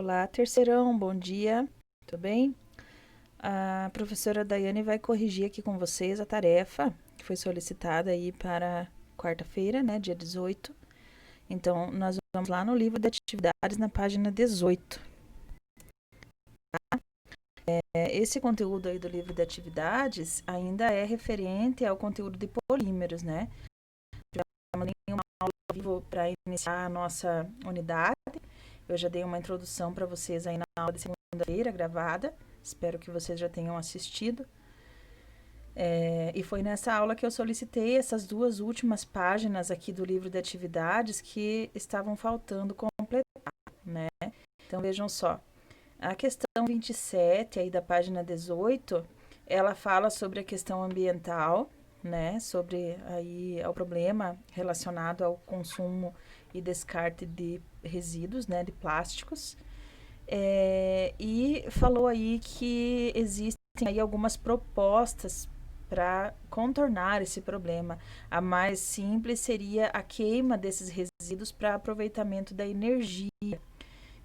Olá, terceirão, bom dia, tudo bem? A professora Daiane vai corrigir aqui com vocês a tarefa que foi solicitada aí para quarta-feira, né, dia 18. Então, nós vamos lá no livro de atividades na página 18. Esse conteúdo aí do livro de atividades ainda é referente ao conteúdo de polímeros, né? Já mandei uma aula ao vivo para iniciar a nossa unidade. Eu já dei uma introdução para vocês aí na aula de segunda-feira gravada. Espero que vocês já tenham assistido. E foi nessa aula que eu solicitei essas duas últimas páginas aqui do livro de atividades que estavam faltando completar, né? Então, vejam só. A questão 27, aí da página 18, ela fala sobre a questão ambiental, né? Sobre aí o problema relacionado ao consumo e descarte de resíduos, né? De plásticos. E falou aí que existem aí algumas propostas para contornar esse problema. A mais simples seria a queima desses resíduos para aproveitamento da energia.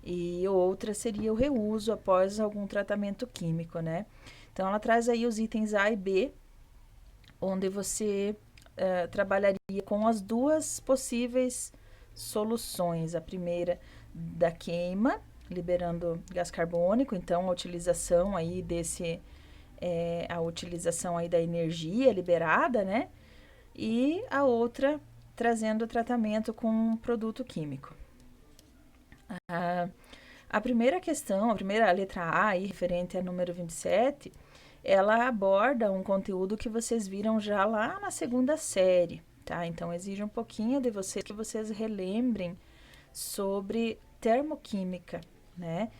E outra seria o reuso após algum tratamento químico, né? Então, ela traz aí os itens A e B, onde você trabalharia com as duas possíveis soluções. A primeira da queima, liberando gás carbônico, então a utilização aí a utilização aí da energia liberada, né? E a outra trazendo o tratamento com um produto químico. A primeira questão, a primeira letra A, aí, referente a número 27, ela aborda um conteúdo que vocês viram já lá na segunda série, tá? Então, exige um pouquinho de vocês que vocês relembrem sobre termoquímica, né?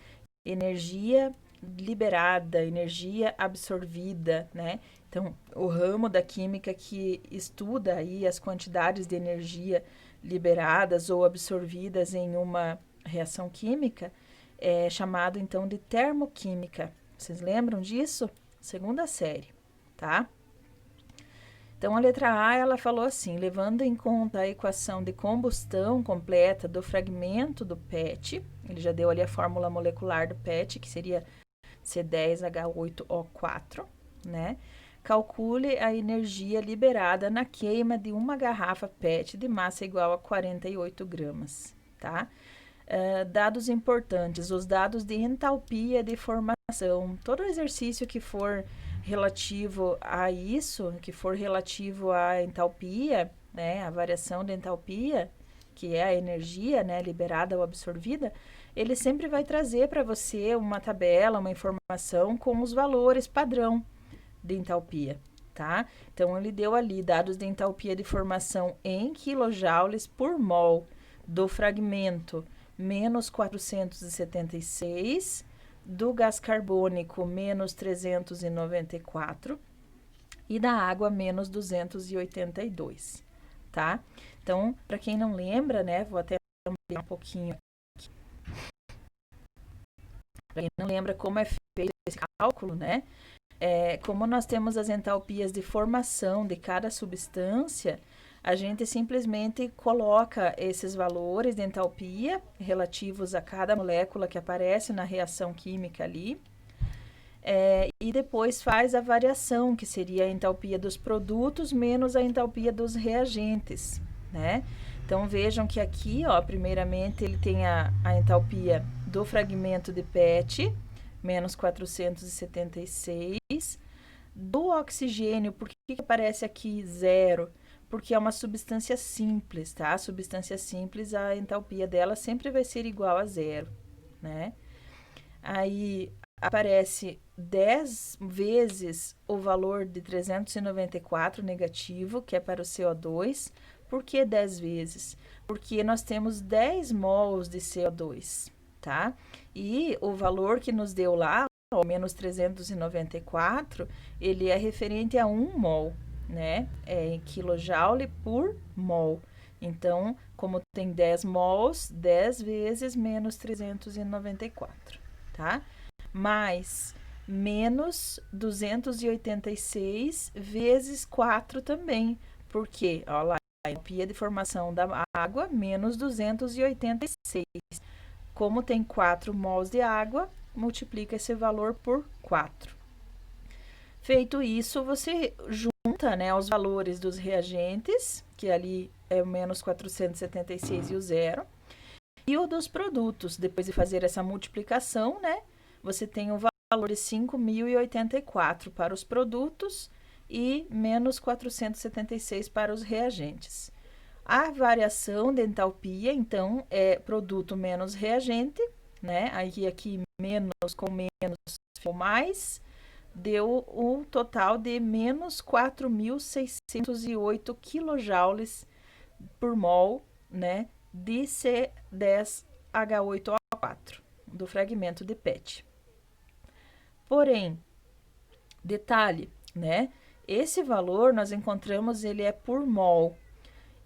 Energia liberada, energia absorvida, né? Então, o ramo da química que estuda aí as quantidades de energia liberadas ou absorvidas em uma reação química é chamado então de termoquímica. Vocês lembram disso? Segunda série, tá? Então, a letra A, ela falou assim, levando em conta a equação de combustão completa do fragmento do PET, ele já deu ali a fórmula molecular do PET, que seria C10H8O4, né? Calcule a energia liberada na queima de uma garrafa PET de massa igual a 48 gramas, tá? Dados importantes, os dados de entalpia de formação. Todo exercício que for relativo a isso, que for relativo à entalpia, né, a variação de entalpia, que é a energia, né, liberada ou absorvida, ele sempre vai trazer para você uma tabela, uma informação com os valores padrão de entalpia, tá? Então, ele deu ali dados de entalpia de formação em quilojoules por mol do fragmento menos 476, do gás carbônico menos 394 e da água menos 282, tá? Então, para quem não lembra, né, vou até ampliar um pouquinho aqui. Para quem não lembra como é feito esse cálculo, né, como nós temos as entalpias de formação de cada substância, a gente simplesmente coloca esses valores de entalpia relativos a cada molécula que aparece na reação química ali, e depois faz a variação, que seria a entalpia dos produtos menos a entalpia dos reagentes, né? Então, vejam que aqui, ó, primeiramente, ele tem a entalpia do fragmento de PET, menos 476, do oxigênio, por que aparece aqui zero? Porque é uma substância simples, tá? A substância simples, a entalpia dela sempre vai ser igual a zero, né? Aí aparece 10 vezes o valor de 394 negativo, que é para o CO2. Por que 10 vezes? Porque nós temos 10 mols de CO2, tá? E o valor que nos deu lá, o menos 394, ele é referente a 1 mol, né? É em quilojoule por mol. Então, como tem 10 mols, 10 vezes menos 394, tá? Mais menos 286 vezes 4 também. Por quê? Olha lá, a entropia de formação da água, menos 286. Como tem 4 mols de água, multiplica esse valor por 4. Feito isso, você junta, né, os valores dos reagentes, que ali é o menos 476 e o zero, e o dos produtos. Depois de fazer essa multiplicação, né, você tem o valor de 5.084 para os produtos e menos 476 para os reagentes. A variação de entalpia, então, é produto menos reagente, né? Aqui menos com menos ou mais, deu um total de menos 4.608 kJ por mol, né? De C10H8O4, do fragmento de PET. Porém, detalhe, né? Esse valor nós encontramos, ele é por mol.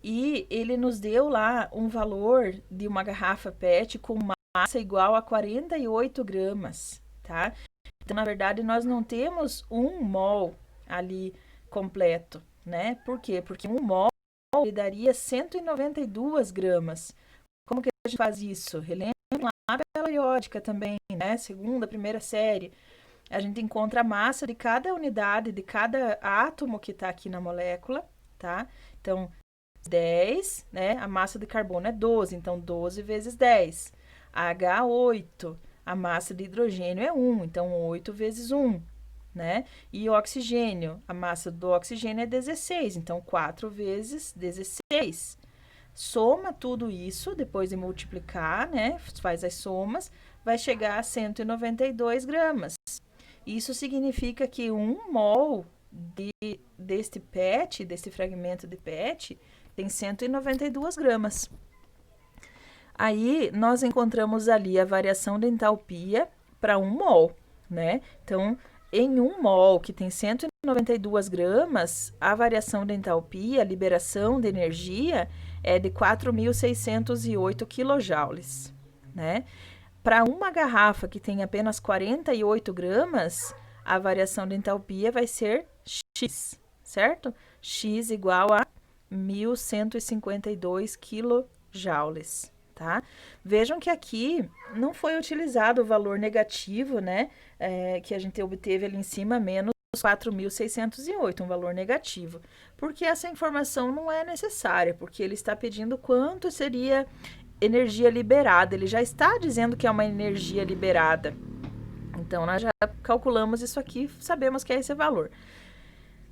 E ele nos deu lá um valor de uma garrafa PET com massa igual a 48 gramas, tá? Então, na verdade, nós não temos 1 mol ali completo, né? Por quê? Porque 1 mol ele daria 192 gramas. Como que a gente faz isso? Relembra lá a tabela periódica também, né? Segunda, primeira série. A gente encontra a massa de cada unidade, de cada átomo que está aqui na molécula, tá? Então, 10, né? A massa de carbono é 12, então 12 vezes 10. H8, a massa de hidrogênio é 1, então 8 vezes 1, né? E o oxigênio, a massa do oxigênio é 16, então 4 vezes 16. Soma tudo isso, depois de multiplicar, né? Faz as somas, vai chegar a 192 gramas. Isso significa que 1 mol deste PET, desse fragmento de PET, tem 192 gramas. Aí, nós encontramos ali a variação de entalpia para 1 mol, né? Então, em 1 mol, que tem 192 gramas, a variação de entalpia, a liberação de energia, é de 4.608 kJ, né? Para uma garrafa que tem apenas 48 gramas, a variação de entalpia vai ser X, certo? X igual a 1.152 kJ, tá? Vejam que aqui não foi utilizado o valor negativo, né? Que a gente obteve ali em cima, menos 4.608, um valor negativo. Porque essa informação não é necessária, porque ele está pedindo quanto seria energia liberada. Ele já está dizendo que é uma energia liberada. Então, nós já calculamos isso aqui, sabemos que é esse valor.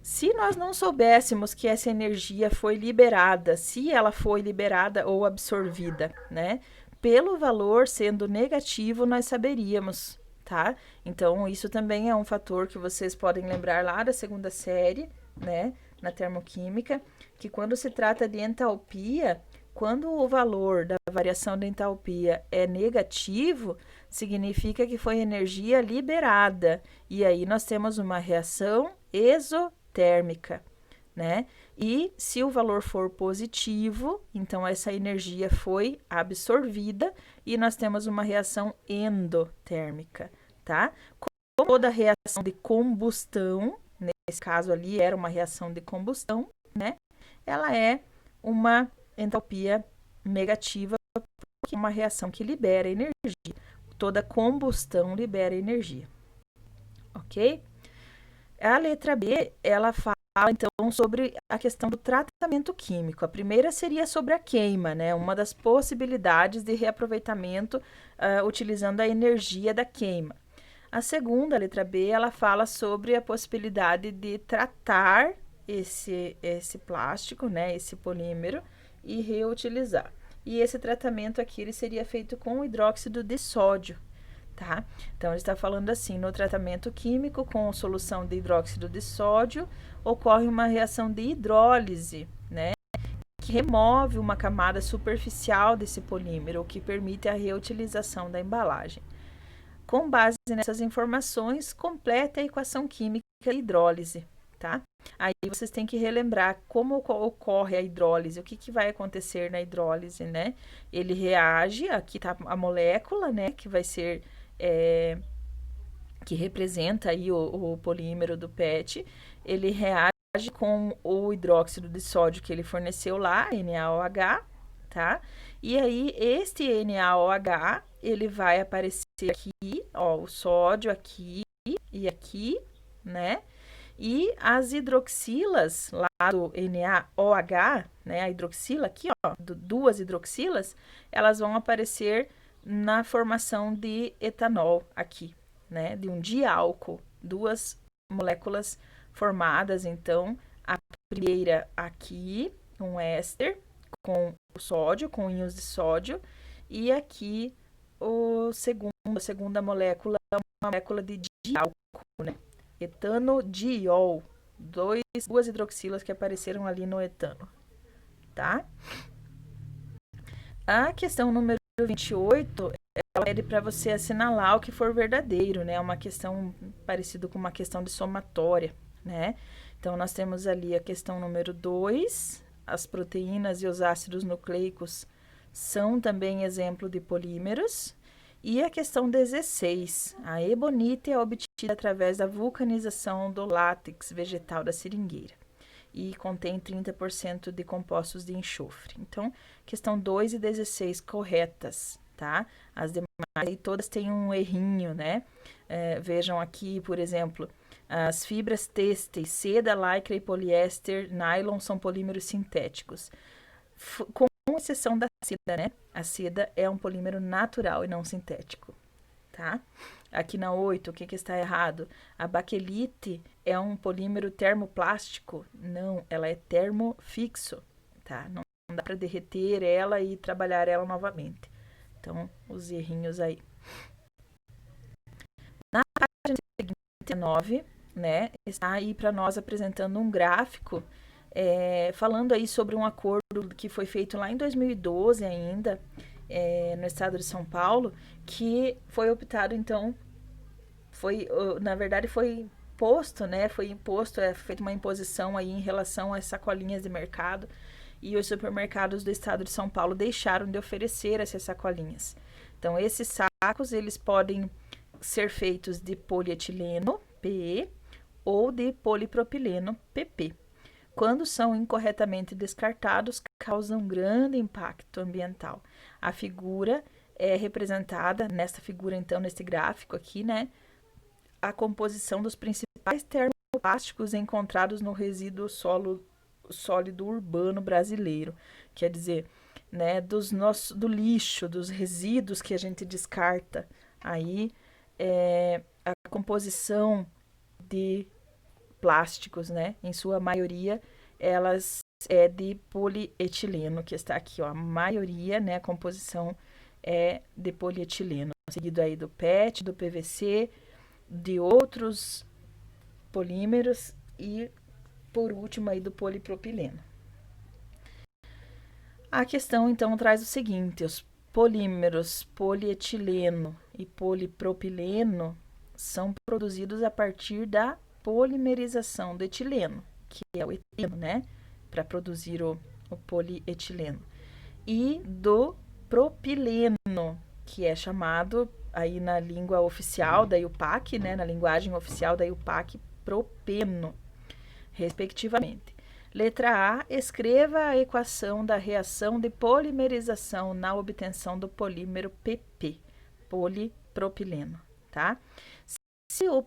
Se nós não soubéssemos que essa energia foi liberada, se ela foi liberada ou absorvida, né? Pelo valor sendo negativo, nós saberíamos, tá? Então, isso também é um fator que vocês podem lembrar lá da segunda série, né? Na termoquímica, que quando se trata de entalpia, quando o valor da variação da entalpia é negativo, significa que foi energia liberada. E aí nós temos uma reação exotérmica, né? E se o valor for positivo, então essa energia foi absorvida e nós temos uma reação endotérmica, tá? Como toda reação de combustão, nesse caso ali era uma reação de combustão, né? Ela é uma entalpia negativa, porque é uma reação que libera energia. Toda combustão libera energia. Ok? A letra B, ela fala, então, sobre a questão do tratamento químico. A primeira seria sobre a queima, né? Uma das possibilidades de reaproveitamento utilizando a energia da queima. A segunda, a letra B, ela fala sobre a possibilidade de tratar esse plástico, né? Esse polímero, e reutilizar. E esse tratamento aqui, ele seria feito com hidróxido de sódio, tá? Então, ele está falando assim, no tratamento químico com solução de hidróxido de sódio, ocorre uma reação de hidrólise, né? Que remove uma camada superficial desse polímero, o que permite a reutilização da embalagem. Com base nessas informações, completa a equação química de hidrólise, tá? Aí vocês têm que relembrar como ocorre a hidrólise, o que vai acontecer na hidrólise, né? Ele reage, aqui tá a molécula, né, que vai ser, que representa aí o polímero do PET, ele reage com o hidróxido de sódio que ele forneceu lá, NaOH, tá? E aí, este NaOH, ele vai aparecer aqui, ó, o sódio aqui e aqui, né? E as hidroxilas lá do NaOH, né, a hidroxila aqui, ó, duas hidroxilas, elas vão aparecer na formação de etanol aqui, né, de um diálcool, duas moléculas formadas, então, a primeira aqui, um éster com o sódio, com íons de sódio, e aqui a segunda molécula, uma molécula de diálcool, né? Etanodiol, duas hidroxilas que apareceram ali no etano, tá? A questão número 28, ela pede para você assinalar o que for verdadeiro, né? Uma questão parecida com uma questão de somatória, né? Então, nós temos ali a questão número 2, as proteínas e os ácidos nucleicos são também exemplo de polímeros. E a questão 16, a ebonite é obtida através da vulcanização do látex vegetal da seringueira e contém 30% de compostos de enxofre. Então, questão 2 e 16 corretas, tá? As demais aí todas têm um errinho, né? Vejam aqui, por exemplo, as fibras têxteis, seda, lycra e poliéster, nylon são polímeros sintéticos. Com exceção da seda, né? A seda é um polímero natural e não sintético, tá? Aqui na 8, o que está errado? A baquelite é um polímero termoplástico? Não, ela é termofixo, tá? Não dá para derreter ela e trabalhar ela novamente. Então, os errinhos aí. Na página seguinte, 9, né? Está aí para nós apresentando um gráfico falando aí sobre um acordo que foi feito lá em 2012 ainda, no estado de São Paulo, que foi optado, então, na verdade foi posto, né, foi feita uma imposição aí em relação às sacolinhas de mercado, e os supermercados do estado de São Paulo deixaram de oferecer essas sacolinhas. Então, esses sacos, eles podem ser feitos de polietileno, PE, ou de polipropileno, PP. Quando são incorretamente descartados, causam grande impacto ambiental. A figura é representada, nesta figura, então, neste gráfico aqui, né? A composição dos principais termoplásticos encontrados no resíduo sólido urbano brasileiro. Quer dizer, né, do lixo, dos resíduos que a gente descarta. Aí, a composição de plásticos, né? Em sua maioria, elas é de polietileno, que está aqui, ó. A maioria, né? A composição é de polietileno, seguido aí do PET, do PVC, de outros polímeros e, por último, aí do polipropileno. A questão, então, traz o seguinte: os polímeros polietileno e polipropileno são produzidos a partir da polimerização do etileno, que é o etileno, né, para produzir o polietileno, e do propileno, que é chamado aí na língua oficial da IUPAC, né, na linguagem oficial da IUPAC, propeno, respectivamente. Letra A, escreva a equação da reação de polimerização na obtenção do polímero PP, polipropileno, tá? Se o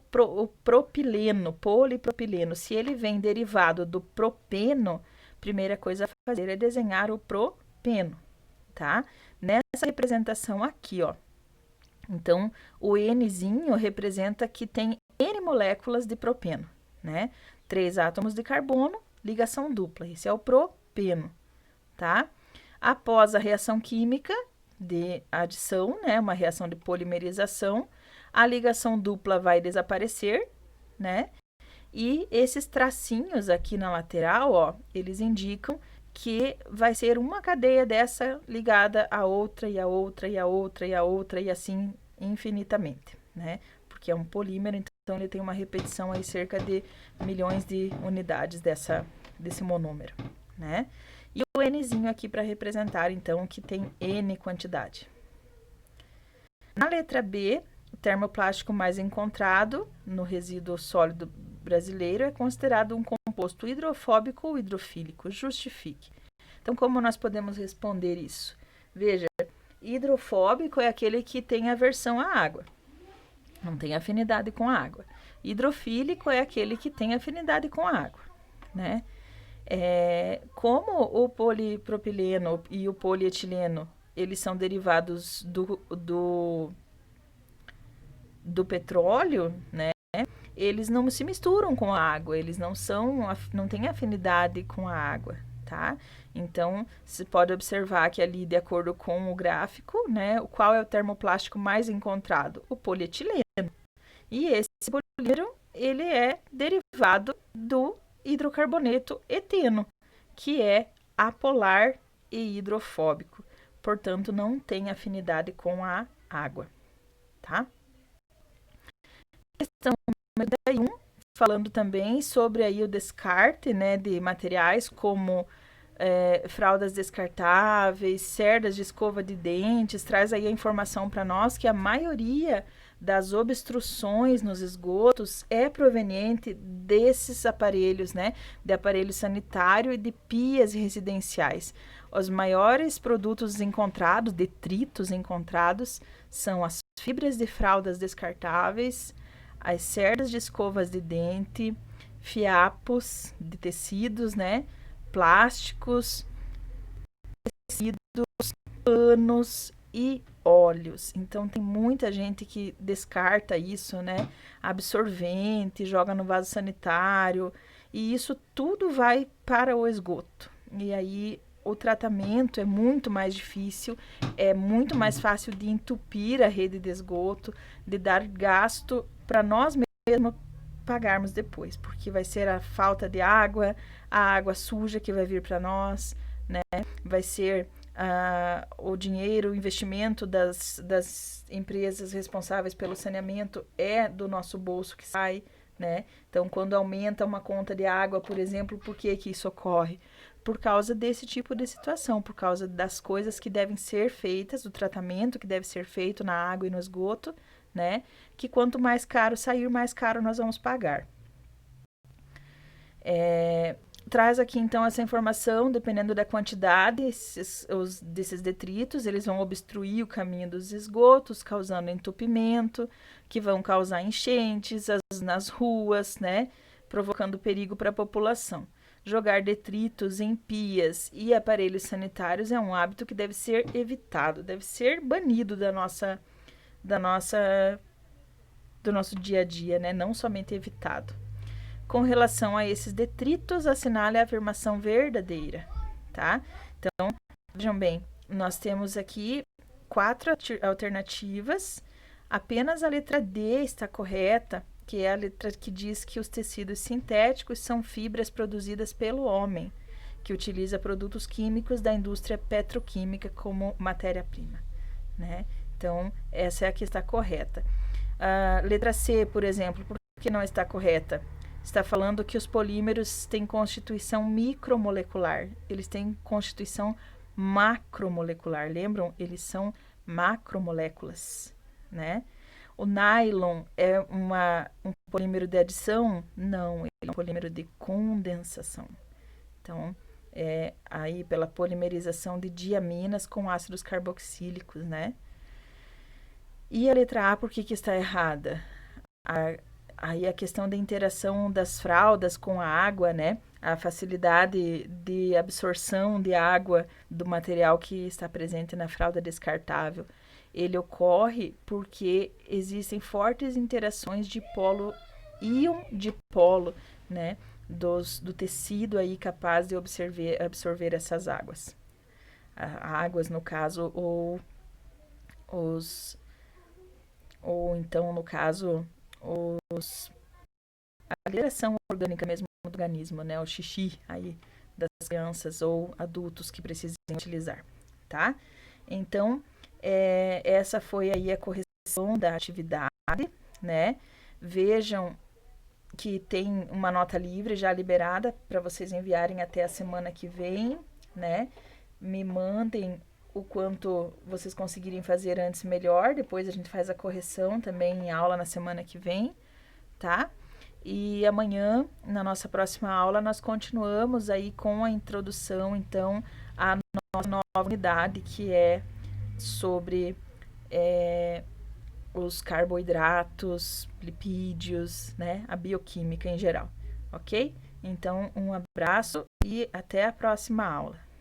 propileno, polipropileno, se ele vem derivado do propeno, a primeira coisa a fazer é desenhar o propeno, tá? Nessa representação aqui, ó. Então, o Nzinho representa que tem N moléculas de propeno, né? 3 átomos de carbono, ligação dupla. Esse é o propeno, tá? Após a reação química de adição, né? Uma reação de polimerização, a ligação dupla vai desaparecer, né? E esses tracinhos aqui na lateral, ó, eles indicam que vai ser uma cadeia dessa ligada a outra, e a outra, e a outra, e a outra, e assim infinitamente, né? Porque é um polímero, então ele tem uma repetição aí cerca de milhões de unidades desse monômero, né? E o Nzinho aqui para representar, então, que tem N quantidade. Na letra B, o termoplástico mais encontrado no resíduo sólido brasileiro é considerado um composto hidrofóbico ou hidrofílico. Justifique. Então, como nós podemos responder isso? Veja, hidrofóbico é aquele que tem aversão à água, não tem afinidade com a água. Hidrofílico é aquele que tem afinidade com a água, né? Como o polipropileno e o polietileno, eles são derivados do petróleo, né? Eles não se misturam com a água, eles não têm afinidade com a água, tá? Então, se pode observar que ali, de acordo com o gráfico, né, qual é o termoplástico mais encontrado? O polietileno. E esse polímero, ele é derivado do hidrocarboneto eteno, que é apolar e hidrofóbico. Portanto, não tem afinidade com a água, tá? Questão número 1, falando também sobre aí o descarte, né, de materiais como fraldas descartáveis, cerdas de escova de dentes, traz aí a informação para nós que a maioria das obstruções nos esgotos é proveniente desses aparelhos, né, de aparelho sanitário e de pias residenciais. Os maiores produtos encontrados, detritos encontrados, são as fibras de fraldas descartáveis, as cerdas de escovas de dente, fiapos de tecidos, né, plásticos, tecidos, panos e óleos. Então tem muita gente que descarta isso, né? Absorvente, joga no vaso sanitário, e isso tudo vai para o esgoto. E aí o tratamento é muito mais difícil, é muito mais fácil de entupir a rede de esgoto, de dar gasto para nós mesmos pagarmos depois, porque vai ser a falta de água, a água suja que vai vir para nós, né? Vai ser o dinheiro, o investimento das empresas responsáveis pelo saneamento é do nosso bolso que sai, né? Então, quando aumenta uma conta de água, por exemplo, por que isso ocorre? Por causa desse tipo de situação, por causa das coisas que devem ser feitas, do tratamento que deve ser feito na água e no esgoto, né? Que quanto mais caro sair, mais caro nós vamos pagar. Traz aqui então essa informação, dependendo da quantidade, desses detritos, eles vão obstruir o caminho dos esgotos, causando entupimento, que vão causar enchentes nas ruas, né? Provocando perigo para a população. Jogar detritos em pias e aparelhos sanitários é um hábito que deve ser evitado, deve ser banido do nosso dia a dia, né? Não somente evitado. Com relação a esses detritos, assinale a afirmação verdadeira, tá? Então, vejam bem, nós temos aqui 4 alternativas, apenas a letra D está correta, que é a letra que diz que os tecidos sintéticos são fibras produzidas pelo homem, que utiliza produtos químicos da indústria petroquímica como matéria-prima, né? Então, essa é a que está correta. A letra C, por exemplo, por que não está correta? Está falando que os polímeros têm constituição micromolecular, eles têm constituição macromolecular, lembram? Eles são macromoléculas, né? O nylon é um polímero de adição? Não, ele é um polímero de condensação. Então, aí pela polimerização de diaminas com ácidos carboxílicos, né? E a letra A, por que está errada? Aí a questão da interação das fraldas com a água, né? A facilidade de absorção de água do material que está presente na fralda descartável. Ele ocorre porque existem fortes interações de íon dipolo, né? Do tecido aí capaz de absorver essas águas. Águas, no caso, ou então, no caso, a alteração orgânica mesmo do organismo, né? O xixi aí das crianças ou adultos que precisem utilizar, tá? Então, essa foi aí a correção da atividade, né? Vejam que tem uma nota livre já liberada para vocês enviarem até a semana que vem, né? Me mandem o quanto vocês conseguirem fazer antes, melhor. Depois a gente faz a correção também em aula na semana que vem, tá? E amanhã, na nossa próxima aula, nós continuamos aí com a introdução, então, nossa nova unidade, que é sobre os carboidratos, lipídios, né? A bioquímica em geral, ok? Então, um abraço e até a próxima aula.